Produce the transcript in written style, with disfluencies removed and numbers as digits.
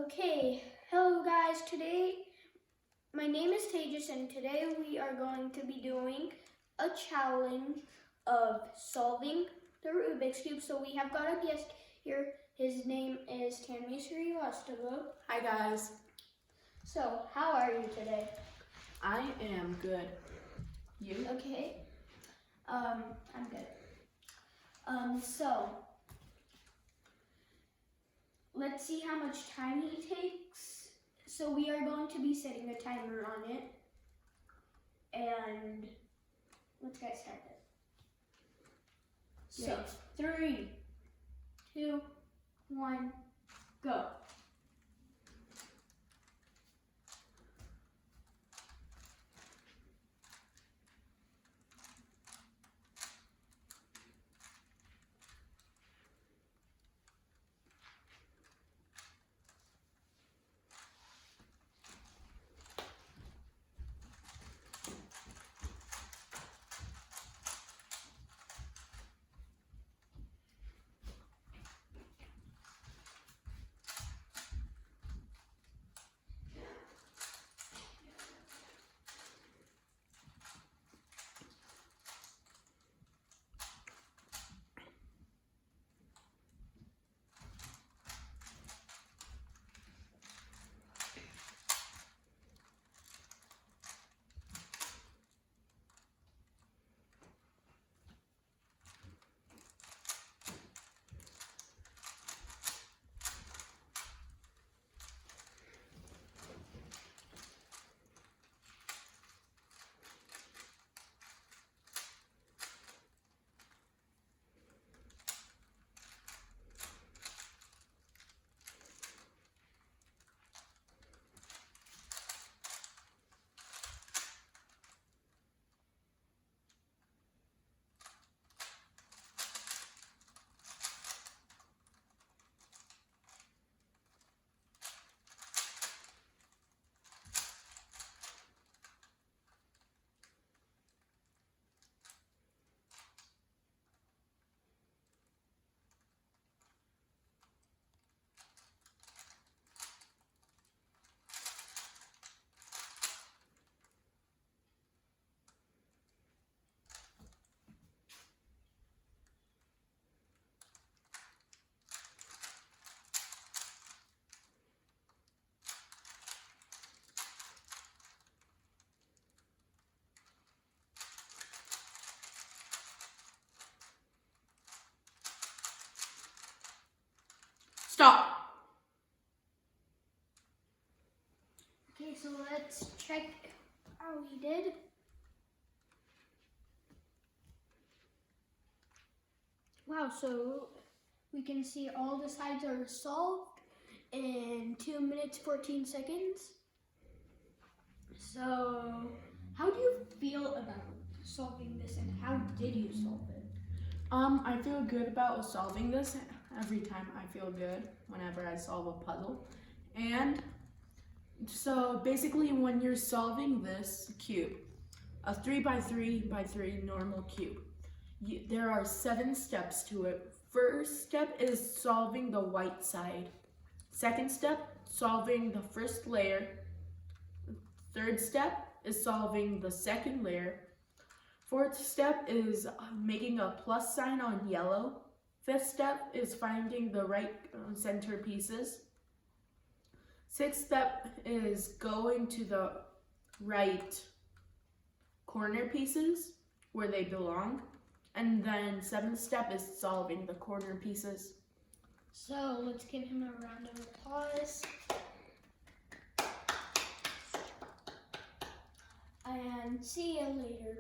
Okay, hello guys. Today, my name is Tejas and today we are going to be doing a challenge of solving the Rubik's Cube. So we have got a guest here. His name is Srivastava. Hi guys. So, how are you today? I am good. You? Okay. I'm good. So let's see how much time he takes. So we are going to be setting a timer on it. And let's get started. So, 3, 2, 1, go. Stop. Okay, so let's check how he did. Wow, so we can see all the sides are solved in 2 minutes 14 seconds. So, how do you feel about solving this and how did you solve it? I feel good about solving this. Every time I feel good whenever I solve a puzzle. And so basically when you're solving this cube, a 3x3x3 normal cube, there are 7 steps to it. First step is solving the white side. Second step, solving the first layer. Third step is solving the second layer. Fourth step is making a plus sign on yellow. Fifth step is finding the right center pieces. Sixth step is going to the right corner pieces where they belong. And then 7th step is solving the corner pieces. So let's give him a round of applause. And see you later.